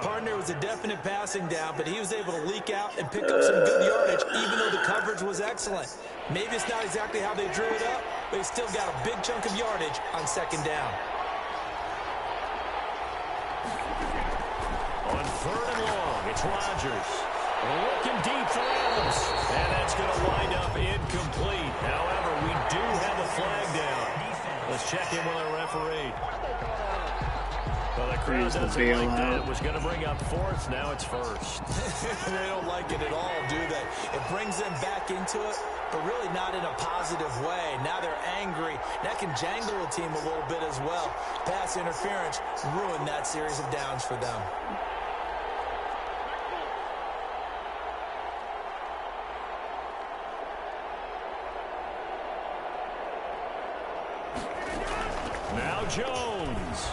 Partner was a definite passing down, but he was able to leak out and pick up some good yardage, even though the coverage was excellent. Maybe it's not exactly how they drew it up, but he still got a big chunk of yardage on 2nd down. On 3rd and long, it's Rodgers. Looking deep for Adams. And that's going to wind up incomplete. However, we do have a flag down. Let's check in with our referee. Well, the crowd doesn't like that. It was going to bring up 4th. Now it's 1st. They don't like it at all, do they? It brings them back into it, but really not in a positive way. Now they're angry. That can jangle a team a little bit as well. Pass interference ruined that series of downs for them. Now Jones.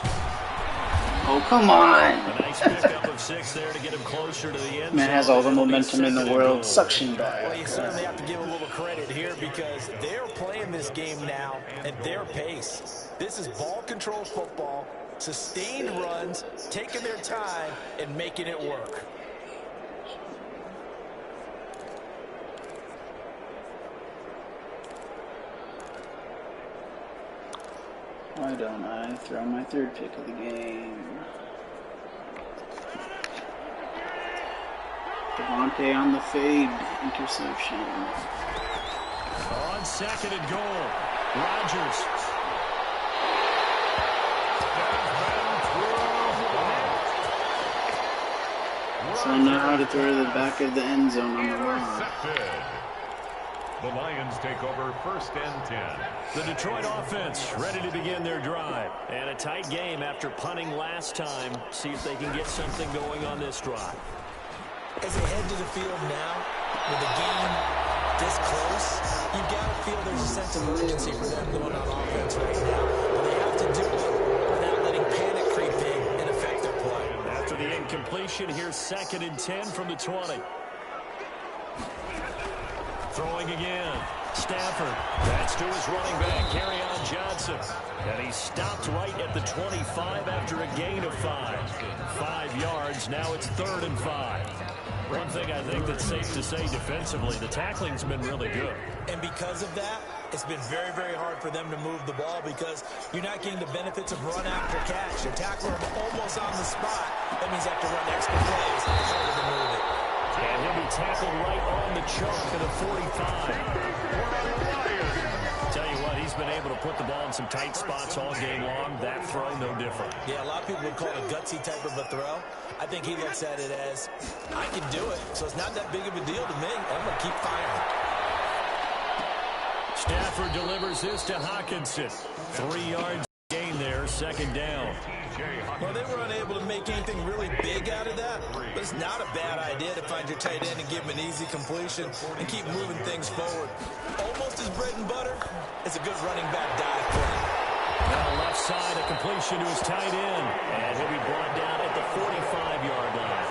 Oh, come on. A nice pickup of 6 there to get him closer to the end zone. Man has all the momentum in the world. Suction back. Well, you certainly have to give a little credit here because they're playing this game now at their pace. This is ball control football, sustained runs, taking their time, and making it work. Why don't I throw my 3rd pick of the game? Devontae on the fade. Interception. On 2nd and goal. Rodgers. So I know how to throw the back of the end zone on the line. The Lions take over 1st and 10. The Detroit offense ready to begin their drive. And a tight game after punting last time. See if they can get something going on this drive. As they head to the field now, with the game this close, you've got to feel there's a sense of urgency for them going on offense right now. But they have to do it without letting panic creep in and affect their play. After the incompletion, here's 2nd and 10 from the 20. Throwing again. Stafford. That's to his running back, Kerryon Johnson. And he stopped right at the 25 after a gain of 5. 5 yards. Now it's 3rd and 5. One thing I think that's safe to say defensively, the tackling's been really good. And because of that, it's been very, very hard for them to move the ball because you're not getting the benefits of run after catch. You're tackling them almost on the spot. That means you have to run extra plays in order to move it. And he'll be tackled right on the chalk at the 45. Tell you what, he's been able to put the ball in some tight spots all game long. That throw, no different. Yeah, a lot of people would call it a gutsy type of a throw. I think he looks at it as, I can do it, so it's not that big of a deal to me. I'm going to keep firing. Stafford delivers this to Hawkinson. 3 yards gain there, 2nd down. Well, they were unable to make anything really big out of that, but it's not a bad idea to find your tight end and give him an easy completion and keep moving things forward. Almost his bread and butter is a good running back dive play. Now left side, a completion to his tight end, and he'll be brought down at the 45-yard line.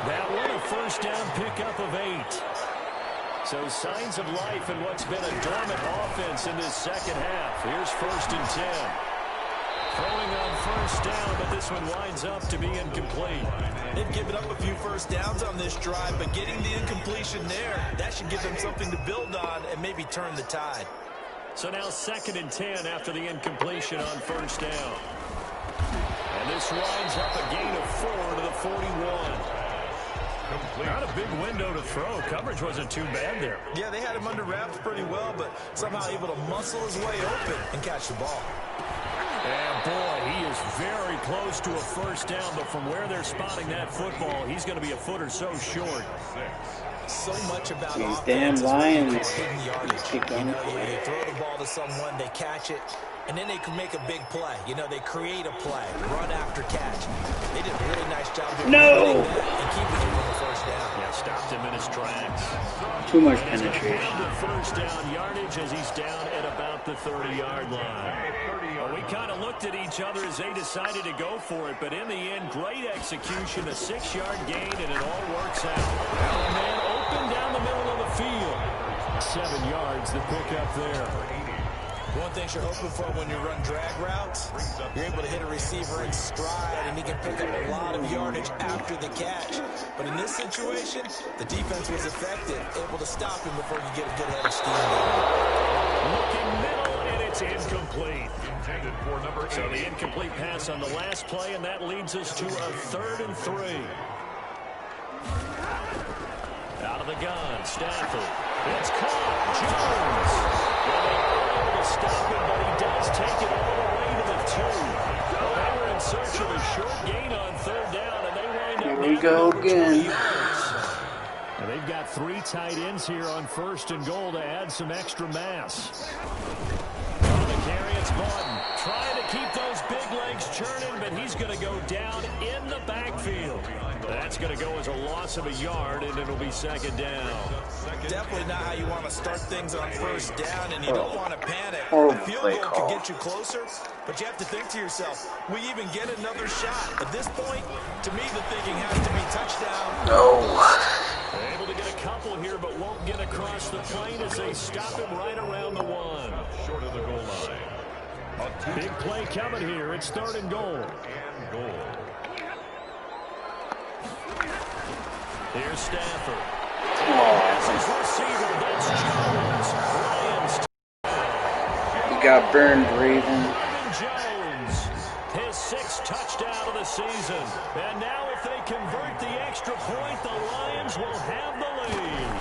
That one a 1st down pickup of 8. So signs of life in what's been a dormant offense in this 2nd half. Here's 1st and 10. Throwing on 1st down, but this one winds up to be incomplete. They've given up a few 1st downs on this drive, but getting the incompletion there, that should give them something to build on and maybe turn the tide. So now 2nd and 10 after the incompletion on 1st down. And this winds up a gain of 4 to the 41. Not a big window to throw. Coverage wasn't too bad there. Yeah, they had him under wraps pretty well, but somehow able to muscle his way open and catch the ball. And boy, he is very close to a 1st down, but from where they're spotting that football, he's going to be a foot or so short. So much about these damn Lions. hidden yardage. You throw the ball to someone, they catch it, and then they can make a big play. They create a play, run after catch. They did a really nice job doing that and keeping him on the 1st down. Yeah, stopped him in his tracks. Too much penetration. The 1st down yardage as he's down at about the 30-yard line. Well, we kind of looked at each other as they decided to go for it, but in the end, great execution, a 6-yard gain, and it all works out. Now a man open down the middle of the field. 7 yards, the pickup there. One thing you're hoping for when you run drag routes, you're able to hit a receiver in stride, and he can pick up a lot of yardage after the catch. But in this situation, the defense was effective, able to stop him before you get a good head of steam going. Looking middle, and it's incomplete. So the incomplete pass on the last play, and that leads us to a 3rd and 3. Out of the gun, Stafford. It's caught. Jones. Well, they are able to stop him, but he does take it all the way to the 2. Well, they were in search of a short gain on 3rd down, and they wind up Here we go again. And they've got 3 tight ends here on 1st and goal to add some extra mass. On the carry, it's Martin. Trying to keep those big legs churning, but he's going to go down in the backfield. That's going to go as a loss of a yard, and it'll be 2nd down. Definitely not how you want to start things on 1st down, and you don't want to panic. A field goal could get you closer, but you have to think to yourself, we even get another shot. At this point, to me, the thinking has to be touchdown. No. They're able to get a couple here, but won't get across the plane as they stop him right around the 1. Short of the goal line. Big play coming here. It's 3rd and goal. Here's Stafford. That's his receiver. That's Jones. He got burned breathing. Jones, his 6th touchdown of the season. And now if they convert the extra point, the Lions will have the lead.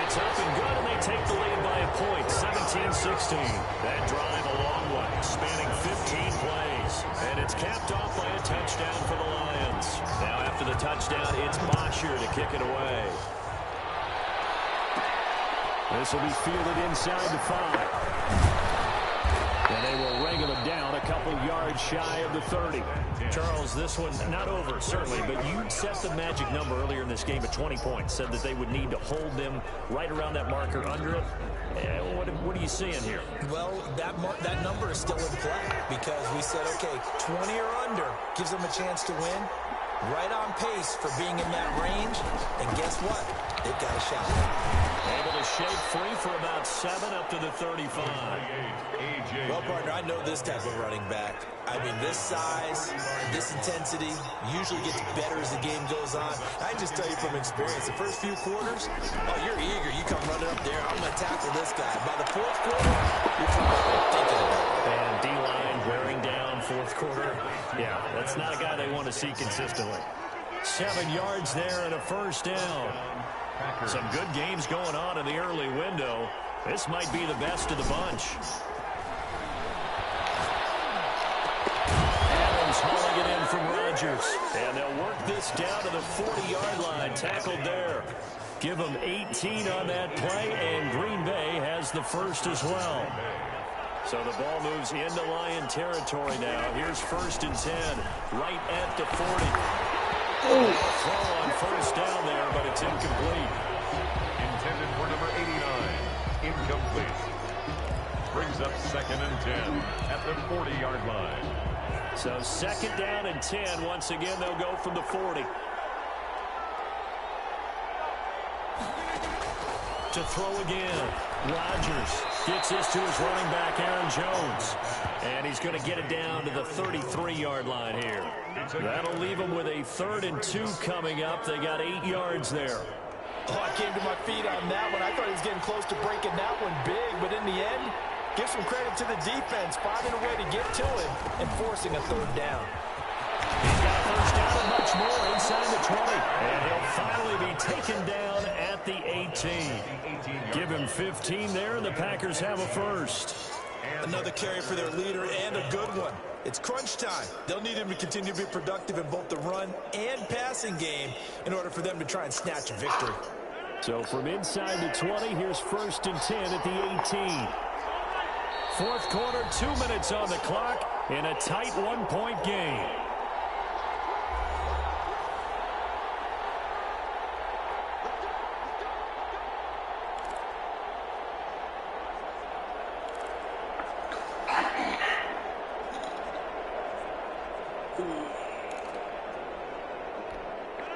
It's up and good, and they take the lead by a point, 17-16. That drive a long way, spanning 15 plays. And it's capped off by a touchdown for the Lions. Now after the touchdown, it's Bosher to kick it away. This will be fielded inside the 5. And they will wrangle him down a couple yards yards shy of the 30. Charles, this one not over, certainly, but you set the magic number earlier in this game at 20 points, said that they would need to hold them right around that marker under it. What are you seeing here? Well, that number is still in play because we said, okay, 20 or under gives them a chance to win. Right on pace for being in that range. And guess what? They've got a shot. Able to shake free for about 7 up to the 35. Well, partner, I know this type of running back. I mean, this size, this intensity usually gets better as the game goes on. I can just tell you from experience, the first few quarters, oh, you're eager. You come running up there. I'm going to tackle this guy. By the fourth quarter, you're thinking about it. And D-line wearing down fourth quarter. Yeah, that's not a guy they want to see consistently. 7 yards there and a first down. Some good games going on in the early window. This might be the best of the bunch. Adams hauling it in from Rodgers. And they'll work this down to the 40-yard line. Tackled there. Give them 18 on that play, and Green Bay has the first as well. So the ball moves into Lion territory now. Here's 1st and 10, right at the 40. Throw on first down there, but it's incomplete. Intended for number 89. Incomplete. Brings up 2nd and 10 at the 40-yard line. So 2nd down and 10. Once again, they'll go from the 40. To throw again. Rodgers gets this to his running back, Aaron Jones. And he's going to get it down to the 33-yard line here. That'll leave him with a 3rd and 2 coming up. They got 8 yards there. Oh, I came to my feet on that one. I thought he was getting close to breaking that one big, but in the end, give some credit to the defense, finding a way to get to it and forcing a 3rd down. He's got a first down and much more inside the 20. And he'll finally be taken down at the 18. Give him 15 there, and the Packers have a first. Another carry for their leader, and a good one. It's crunch time. They'll need him to continue to be productive in both the run and passing game in order for them to try and snatch a victory. So from inside the 20, here's 1st and 10 at the 18. Fourth quarter, 2 minutes on the clock in a tight 1-point game.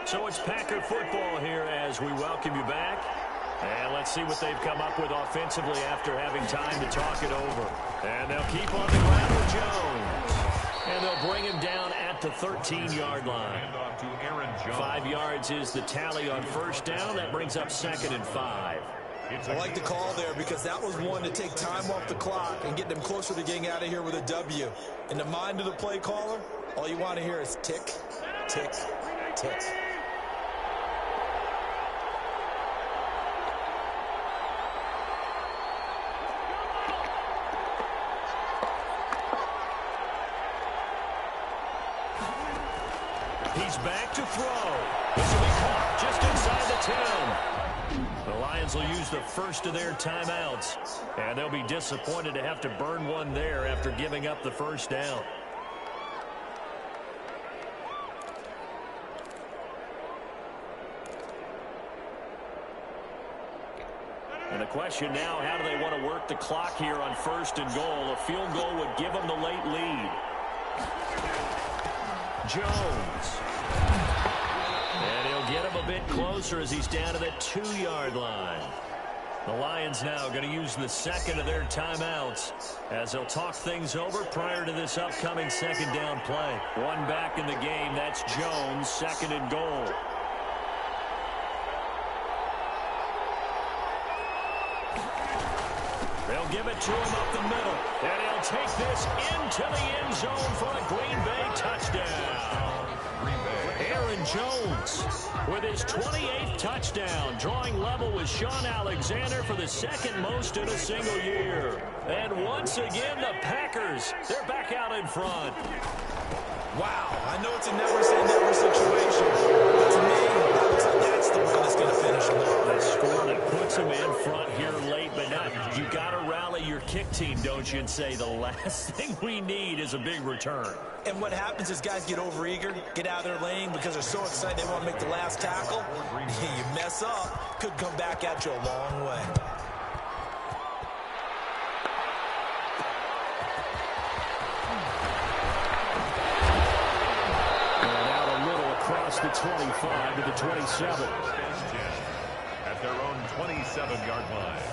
So it's Packer football here as we welcome you back. And let's see what they've come up with offensively after having time to talk it over. And they'll keep on the ground with Jones. And they'll bring him down at the 13-yard line. 5 yards is the tally on first down. That brings up 2nd and 5. I like the call there because that was one to take time off the clock and get them closer to getting out of here with a W. In the mind of the play caller, all you want to hear is tick, tick, tick. He's back to throw. This will be caught just inside the 10. The Lions will use the first of their timeouts. And they'll be disappointed to have to burn one there after giving up the first down. And the question now, how do they want to work the clock here on 1st and goal? A field goal would give them the late lead. Jones. And he'll get him a bit closer as he's down to the 2-yard line. The Lions now going to use the 2nd of their timeouts as they'll talk things over prior to this upcoming 2nd down play. One back in the game. That's Jones, 2nd and goal. They'll give it to him up the middle. And he'll take this into the end zone for a Green Bay touchdown. Aaron Jones with his 28th touchdown, drawing level with Sean Alexander for the 2nd most in a single year. And once again, the Packers, they're back out in front. Wow, I know it's a never-say-never situation, but to me, that looks like that's that's the one that's going to finish them off. That score that puts them in front here late, but not. You got to rally your kick team, don't you, and say the last thing we need is a big return. And what happens is guys get overeager, get out of their lane because they're so excited they want to make the last tackle. You mess up, could come back at you a long way. Across the 25 to the 27. At their own 27-yard line.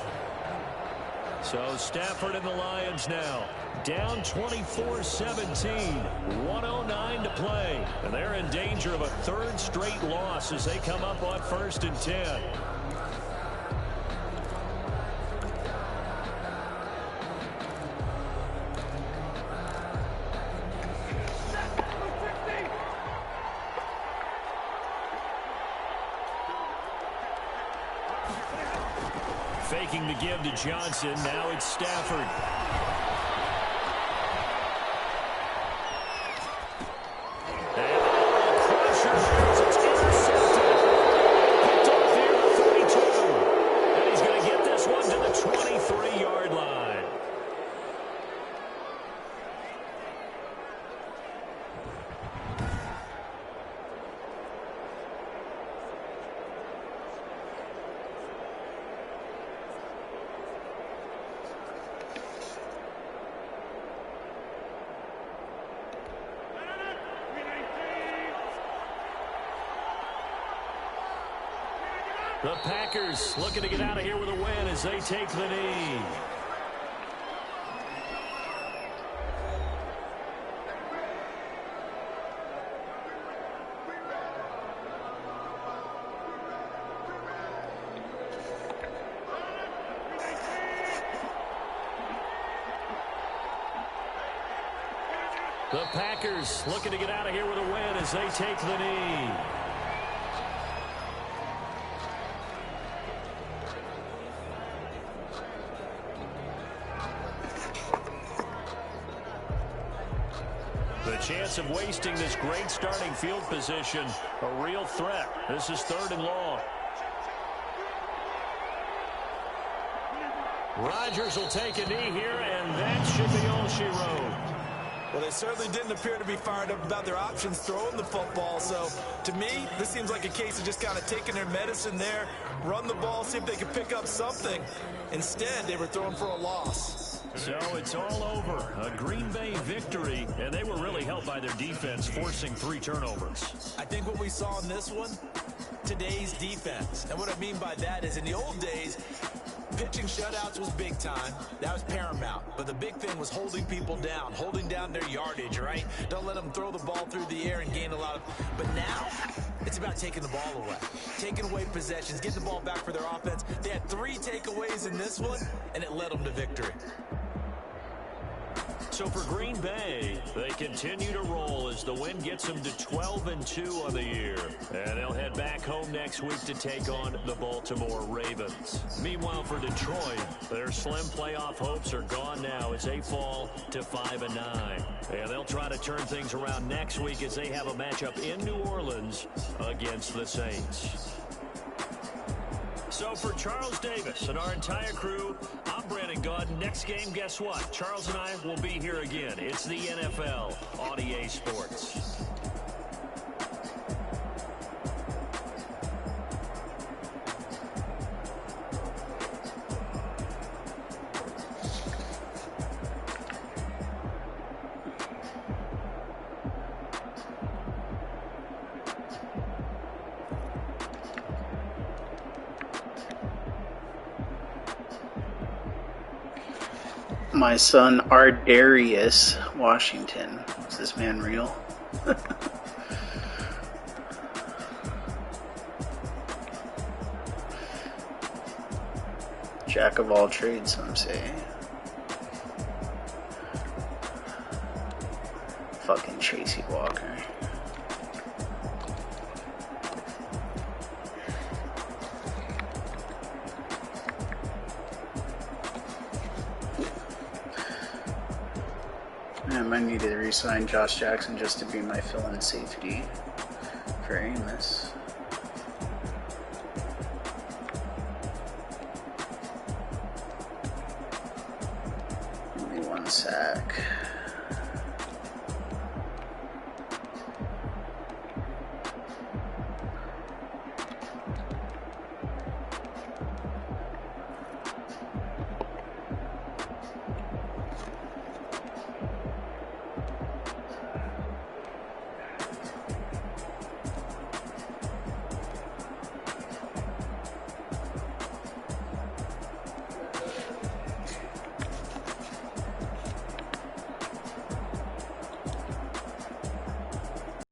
So Stafford and the Lions now down 24-17, 1:09 to play. And they're in danger of a third straight loss as they come up on 1st and 10. Faking the give to Johnson. Now it's Stafford. And crusher. It's intercepted. Picked off here at 42. And he's going to get this one to the 23-yard line. The Packers looking to get out of here with a win as they take the knee. The Packers looking to get out of here with a win as they take the knee. The chance of wasting this great starting field position, a real threat. This is 3rd and long. Rodgers will take a knee here, and that should be all she wrote. Well, they certainly didn't appear to be fired up about their options throwing the football. So, to me, this seems like a case of just kind of taking their medicine there, run the ball, see if they can pick up something. Instead, they were throwing for a loss. So it's all over. A Green Bay victory, and they were really helped by their defense, forcing 3 turnovers. I think what we saw in this one, today's defense. And what I mean by that is in the old days, pitching shutouts was big time. That was paramount. But the big thing was holding people down, holding down their yardage, right? Don't let them throw the ball through the air and gain a lot of... But now, it's about taking the ball away. Taking away possessions, getting the ball back for their offense. They had 3 takeaways in this one, and it led them to victory. So for Green Bay, they continue to roll as the win gets them to 12-2 on the year. And they'll head back home next week to take on the Baltimore Ravens. Meanwhile, for Detroit, their slim playoff hopes are gone now as they fall to 5-9. And they'll try to turn things around next week as they have a matchup in New Orleans against the Saints. So for Charles Davis and our entire crew, I'm Brandon Gaudin. Next game, guess what? Charles and I will be here again. It's the NFL on EA Sports. My son Ardarius Washington. Is this man real? Jack of all trades, some say. Fucking Tracy Walker. I might need to re-sign Josh Jackson just to be my fill-in safety for Amos.